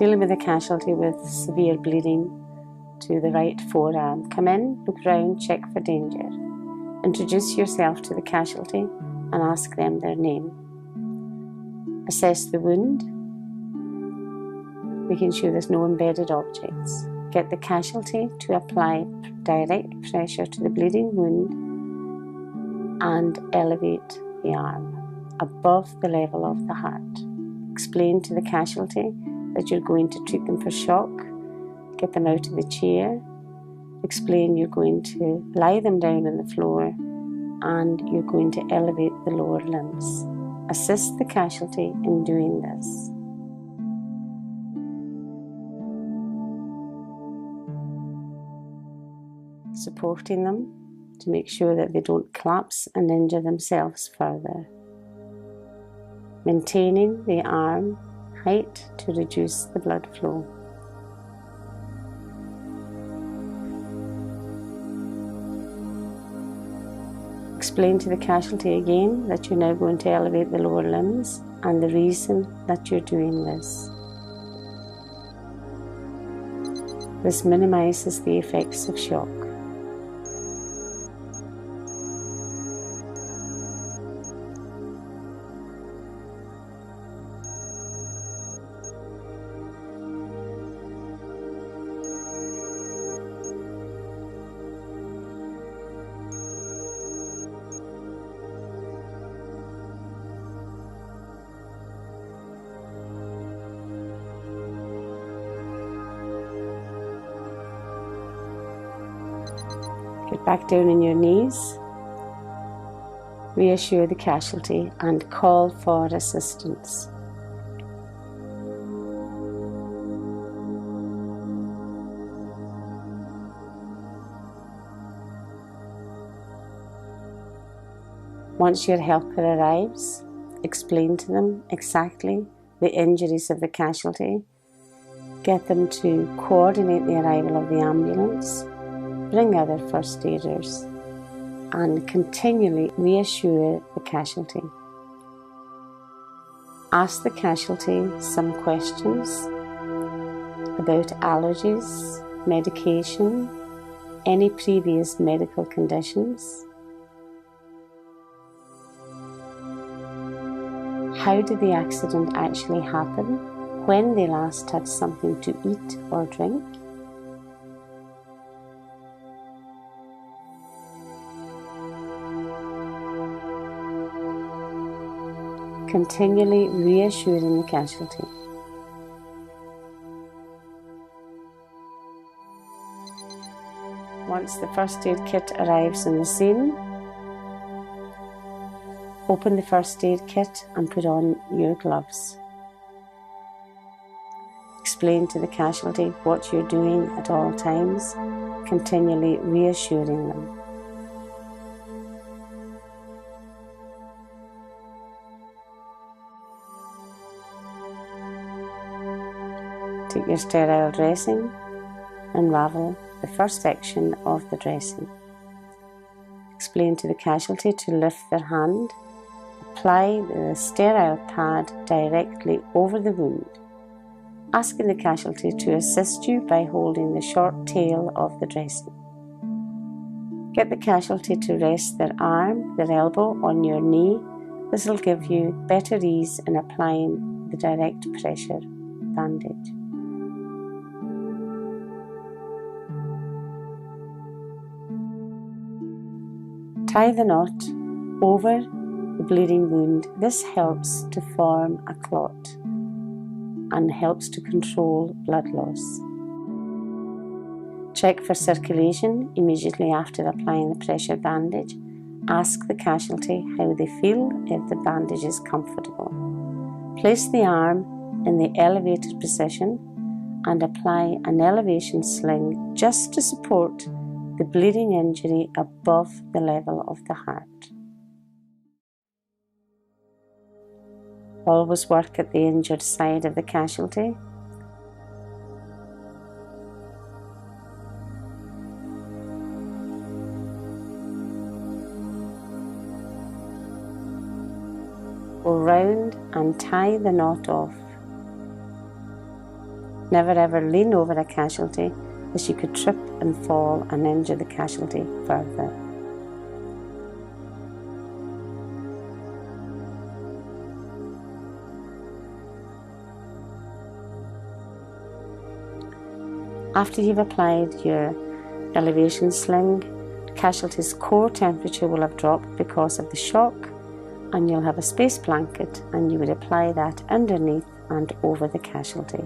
Dealing with a casualty with severe bleeding to the right forearm. Come in, look round, check for danger. Introduce yourself to the casualty and ask them their name. Assess the wound, making sure there's no embedded objects. Get the casualty to apply direct pressure to the bleeding wound and elevate the arm above the level of the heart. Explain to the casualty that you're going to treat them for shock. Get them out of the chair. Explain you're going to lie them down on the floor and you're going to elevate the lower limbs. Assist the casualty in doing this. Supporting them to make sure that they don't collapse and injure themselves further. Maintaining the arm height to reduce the blood flow. Explain to the casualty again that you're now going to elevate the lower limbs and the reason that you're doing this. This minimises the effects of shock. Get back down on your knees, reassure the casualty and call for assistance. Once your helper arrives, explain to them exactly the injuries of the casualty, get them to coordinate the arrival of the ambulance, bring other first aiders, and continually reassure the casualty. Ask the casualty some questions about allergies, medication, any previous medical conditions. How did the accident actually happen? When they last had something to eat or drink? Continually reassuring the casualty. Once the first aid kit arrives on the scene, open the first aid kit and put on your gloves. Explain to the casualty what you're doing at all times, continually reassuring them. Take your sterile dressing, unravel the first section of the dressing. Explain to the casualty to lift their hand, apply the sterile pad directly over the wound, asking the casualty to assist you by holding the short tail of the dressing. Get the casualty to rest their arm, their elbow on your knee. This will give you better ease in applying the direct pressure bandage. Tie the knot over the bleeding wound. This helps to form a clot and helps to control blood loss. Check for circulation immediately after applying the pressure bandage. Ask the casualty how they feel, if the bandage is comfortable. Place the arm in the elevated position and apply an elevation sling just to support the bleeding injury above the level of the heart. Always work at the injured side of the casualty. Go round and tie the knot off. Never ever lean over a casualty, as you could trip and fall and injure the casualty further. After you've applied your elevation sling, casualty's core temperature will have dropped because of the shock, and you'll have a space blanket, and you would apply that underneath and over the casualty.